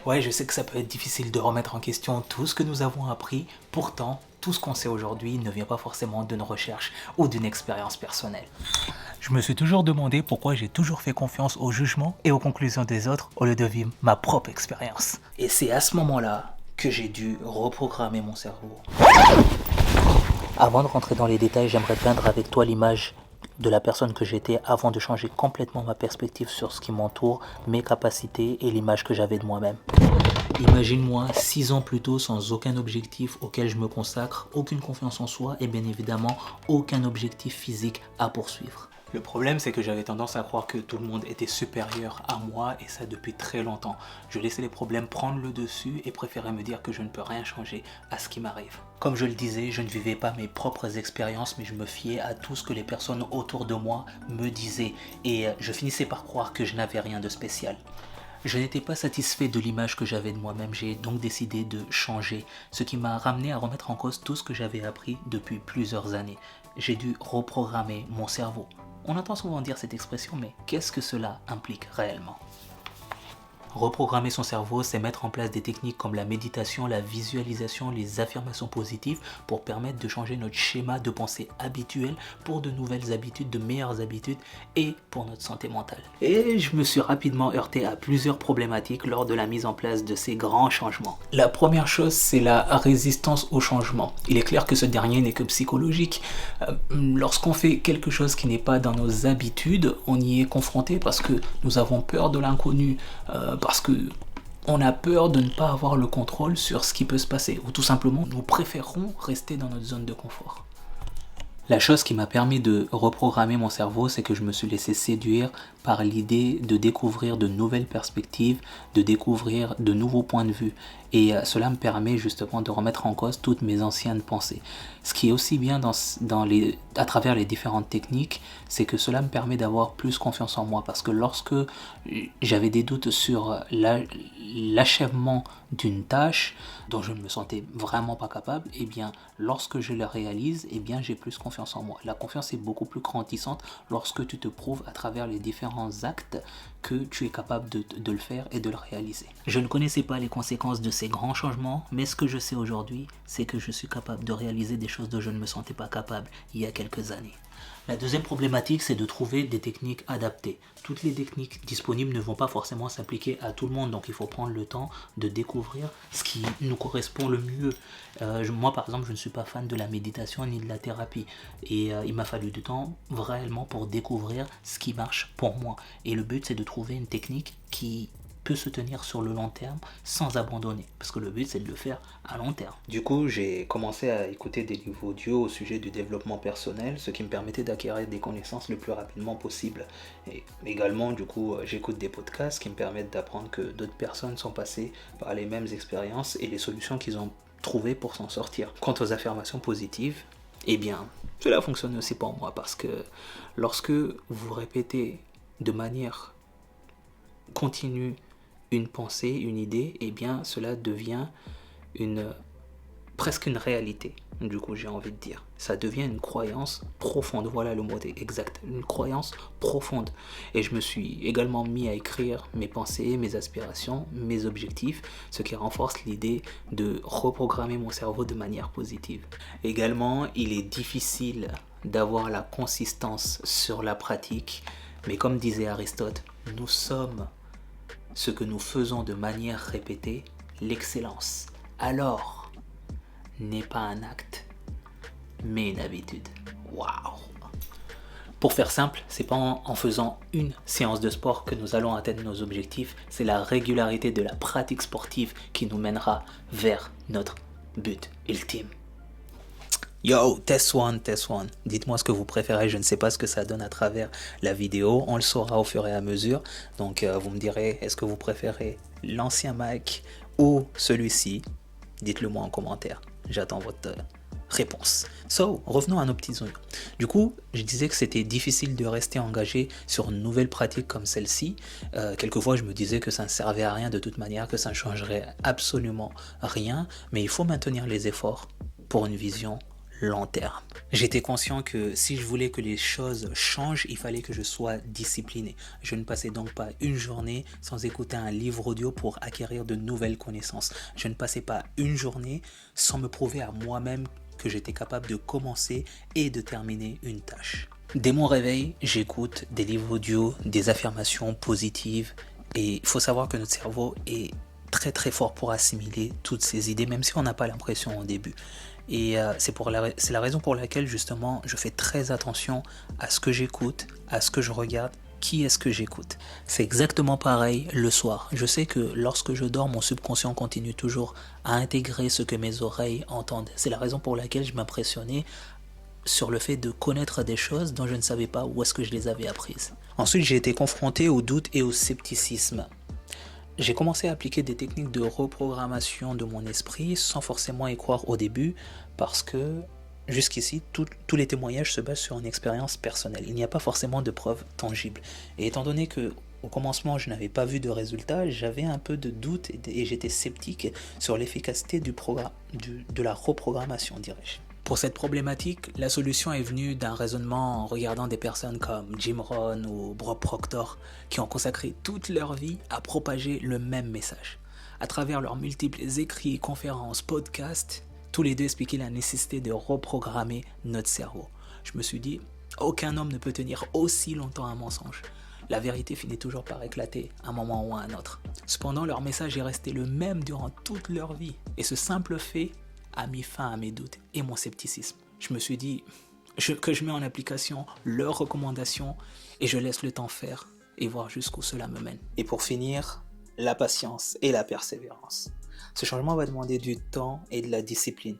Ouais, je sais que ça peut être difficile de remettre en question tout ce que nous avons appris, pourtant, tout ce qu'on sait aujourd'hui ne vient pas forcément d'une recherche ou d'une expérience personnelle. Je me suis toujours demandé pourquoi j'ai toujours fait confiance au jugement et aux conclusions des autres au lieu de vivre ma propre expérience. Et c'est à ce moment-là que j'ai dû reprogrammer mon cerveau. Avant de rentrer dans les détails, j'aimerais peindre avec toi l'image de la personne que j'étais avant de changer complètement ma perspective sur ce qui m'entoure, mes capacités et l'image que j'avais de moi-même. Imagine-moi 6 ans plus tôt sans aucun objectif auquel je me consacre, aucune confiance en soi et bien évidemment aucun objectif physique à poursuivre. Le problème, c'est que j'avais tendance à croire que tout le monde était supérieur à moi et ça depuis très longtemps. Je laissais les problèmes prendre le dessus et préférais me dire que je ne peux rien changer à ce qui m'arrive. Comme je le disais, je ne vivais pas mes propres expériences mais je me fiais à tout ce que les personnes autour de moi me disaient et je finissais par croire que je n'avais rien de spécial. Je n'étais pas satisfait de l'image que j'avais de moi-même, j'ai donc décidé de changer, ce qui m'a ramené à remettre en cause tout ce que j'avais appris depuis plusieurs années. J'ai dû reprogrammer mon cerveau. On entend souvent dire cette expression, mais qu'est-ce que cela implique réellement ? Reprogrammer son cerveau, c'est mettre en place des techniques comme la méditation, la visualisation, les affirmations positives pour permettre de changer notre schéma de pensée habituel pour de nouvelles habitudes, de meilleures habitudes et pour notre santé mentale. Et je me suis rapidement heurté à plusieurs problématiques lors de la mise en place de ces grands changements. La première chose, c'est la résistance au changement. Il est clair que ce dernier n'est que psychologique. Lorsqu'on fait quelque chose qui n'est pas dans nos habitudes, on y est confronté parce que nous avons peur de l'inconnu, parce que on a peur de ne pas avoir le contrôle sur ce qui peut se passer, ou tout simplement nous préférons rester dans notre zone de confort. La chose qui m'a permis de reprogrammer mon cerveau, c'est que je me suis laissé séduire par l'idée de découvrir de nouvelles perspectives, de découvrir de nouveaux points de vue. Et cela me permet justement de remettre en cause toutes mes anciennes pensées. Ce qui est aussi bien à travers les différentes techniques, c'est que cela me permet d'avoir plus confiance en moi. Parce que lorsque j'avais des doutes sur l'achèvement d'une tâche dont je ne me sentais vraiment pas capable, et bien lorsque je la réalise, et bien j'ai plus confiance en moi. La confiance est beaucoup plus grandissante lorsque tu te prouves à travers les différents actes que tu es capable de le faire et de le réaliser. Je ne connaissais pas les conséquences de ces grands changements, mais ce que je sais aujourd'hui, c'est que je suis capable de réaliser des choses dont je ne me sentais pas capable il y a quelques années. La deuxième problématique, c'est de trouver des techniques adaptées. Toutes les techniques disponibles ne vont pas forcément s'appliquer à tout le monde, donc il faut prendre le temps de découvrir ce qui nous correspond le mieux. Moi, par exemple, je ne suis pas fan de la méditation ni de la thérapie, et il m'a fallu du temps vraiment pour découvrir ce qui marche pour moi. Et le but, c'est de trouver une technique qui peut se tenir sur le long terme sans abandonner, parce que le but c'est de le faire à long terme. Du coup, j'ai commencé à écouter des livres audio au sujet du développement personnel, ce qui me permettait d'acquérir des connaissances le plus rapidement possible. Et également, du coup, j'écoute des podcasts qui me permettent d'apprendre que d'autres personnes sont passées par les mêmes expériences et les solutions qu'ils ont trouvées pour s'en sortir. Quant aux affirmations positives, eh bien, cela fonctionne aussi pour moi, parce que lorsque vous répétez de manière continue une pensée, une idée, eh bien cela devient presque une réalité. Du coup, j'ai envie de dire, ça devient une croyance profonde. Voilà le mot exact, une croyance profonde. Et je me suis également mis à écrire mes pensées, mes aspirations, mes objectifs, ce qui renforce l'idée de reprogrammer mon cerveau de manière positive. Également, il est difficile d'avoir la consistance sur la pratique, mais comme disait Aristote, nous sommes ce que nous faisons de manière répétée, l'excellence. Alors, n'est pas un acte, mais une habitude. Waouh! Pour faire simple, c'est pas en faisant une séance de sport que nous allons atteindre nos objectifs, c'est la régularité de la pratique sportive qui nous mènera vers notre but ultime. Yo, test one. Dites-moi ce que vous préférez, je ne sais pas ce que ça donne à travers la vidéo, on le saura au fur et à mesure. Donc vous me direz, est-ce que vous préférez l'ancien Mac ou celui-ci? Dites-le moi en commentaire, j'attends votre réponse. Revenons à nos petites oignons. Du coup, je disais que c'était difficile de rester engagé sur une nouvelle pratique comme celle-ci. Quelquefois, je me disais que ça ne servait à rien de toute manière, que ça ne changerait absolument rien, mais il faut maintenir les efforts pour une vision long terme. J'étais conscient que si je voulais que les choses changent, il fallait que je sois discipliné. Je ne passais donc pas une journée sans écouter un livre audio pour acquérir de nouvelles connaissances. Je ne passais pas une journée sans me prouver à moi-même que j'étais capable de commencer et de terminer une tâche. Dès mon réveil, j'écoute des livres audio, des affirmations positives, et il faut savoir que notre cerveau est très très fort pour assimiler toutes ces idées, même si on n'a pas l'impression au début. Et c'est la raison pour laquelle justement je fais très attention à ce que j'écoute, à ce que je regarde, qui est-ce que j'écoute. C'est exactement pareil le soir. Je sais que lorsque je dors, mon subconscient continue toujours à intégrer ce que mes oreilles entendent. C'est la raison pour laquelle je m'impressionnais sur le fait de connaître des choses dont je ne savais pas où est-ce que je les avais apprises. Ensuite, j'ai été confronté au doute et au scepticisme. J'ai commencé à appliquer des techniques de reprogrammation de mon esprit sans forcément y croire au début parce que jusqu'ici, tous les témoignages se basent sur une expérience personnelle. Il n'y a pas forcément de preuves tangibles. Et étant donné que au commencement, je n'avais pas vu de résultats, j'avais un peu de doute et j'étais sceptique sur l'efficacité de la reprogrammation, dirais-je. Pour cette problématique, la solution est venue d'un raisonnement en regardant des personnes comme Jim Rohn ou Bob Proctor qui ont consacré toute leur vie à propager le même message. À travers leurs multiples écrits, conférences, podcasts, tous les deux expliquaient la nécessité de reprogrammer notre cerveau. Je me suis dit, aucun homme ne peut tenir aussi longtemps un mensonge. La vérité finit toujours par éclater à un moment ou à un autre. Cependant, leur message est resté le même durant toute leur vie. Et ce simple fait a mis fin à mes doutes et mon scepticisme. Je me suis dit que je mets en application leurs recommandations et je laisse le temps faire et voir jusqu'où cela me mène. Et pour finir, la patience et la persévérance. Ce changement va demander du temps et de la discipline.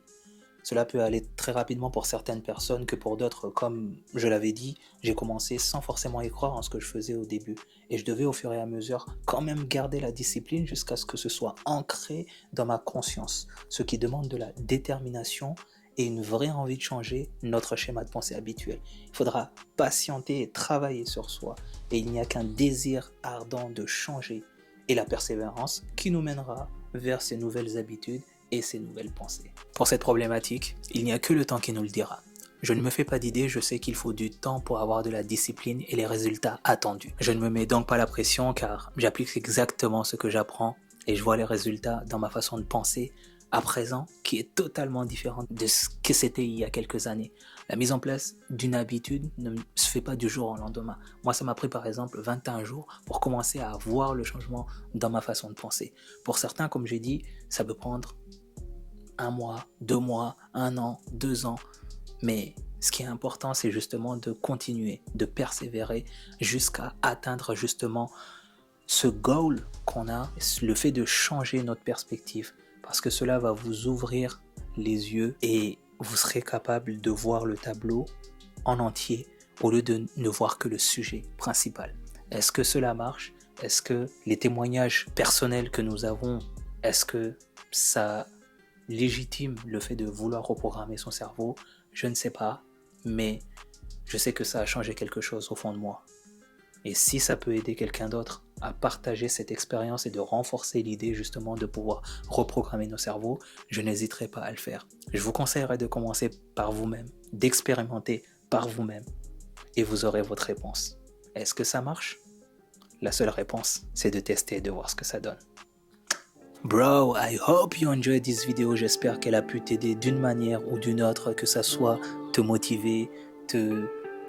Cela peut aller très rapidement pour certaines personnes que pour d'autres, comme je l'avais dit, j'ai commencé sans forcément y croire en ce que je faisais au début. Et je devais au fur et à mesure quand même garder la discipline jusqu'à ce que ce soit ancré dans ma conscience. Ce qui demande de la détermination et une vraie envie de changer notre schéma de pensée habituel. Il faudra patienter et travailler sur soi. Et il n'y a qu'un désir ardent de changer et la persévérance qui nous mènera vers ces nouvelles habitudes et ses nouvelles pensées. Pour cette problématique, il n'y a que le temps qui nous le dira. Je ne me fais pas d'idée, je sais qu'il faut du temps pour avoir de la discipline et les résultats attendus. Je ne me mets donc pas la pression car j'applique exactement ce que j'apprends et je vois les résultats dans ma façon de penser à présent qui est totalement différente de ce que c'était il y a quelques années. La mise en place d'une habitude ne se fait pas du jour au lendemain. Moi, ça m'a pris par exemple 21 jours pour commencer à voir le changement dans ma façon de penser. Pour certains, comme j'ai dit, ça peut prendre 1 mois, 2 mois, 1 an, 2 ans. Mais ce qui est important, c'est justement de continuer, de persévérer jusqu'à atteindre justement ce goal qu'on a, le fait de changer notre perspective. Parce que cela va vous ouvrir les yeux et vous serez capable de voir le tableau en entier au lieu de ne voir que le sujet principal. Est-ce que cela marche? Est-ce que les témoignages personnels que nous avons, est-ce que ça légitime le fait de vouloir reprogrammer son cerveau? Je ne sais pas, mais je sais que ça a changé quelque chose au fond de moi. Et si ça peut aider quelqu'un d'autre à partager cette expérience et de renforcer l'idée justement de pouvoir reprogrammer nos cerveaux, je n'hésiterai pas à le faire. Je vous conseillerais de commencer par vous-même, d'expérimenter par vous-même et vous aurez votre réponse. Est-ce que ça marche? La seule réponse, c'est de tester et de voir ce que ça donne. Bro, I hope you enjoyed this video. J'espère qu'elle a pu t'aider d'une manière ou d'une autre, que ça soit te motiver, te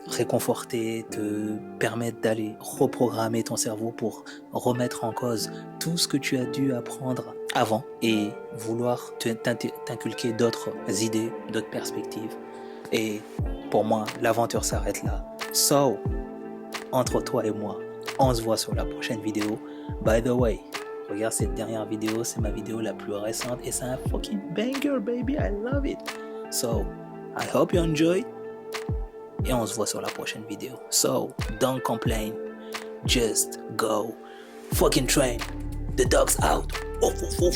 réconforter, te permettre d'aller reprogrammer ton cerveau pour remettre en cause tout ce que tu as dû apprendre avant et vouloir t'inculquer d'autres idées, d'autres perspectives. Et pour moi, l'aventure s'arrête là. So, entre toi et moi, on se voit sur la prochaine vidéo. By the way, regarde cette dernière vidéo, c'est ma vidéo la plus récente et c'est un fucking banger, baby. I love it. So, I hope you enjoy. Et on se voit sur la prochaine vidéo. So, don't complain. Just go. Fucking train. The dog's out. Ouf, ouf, ouf.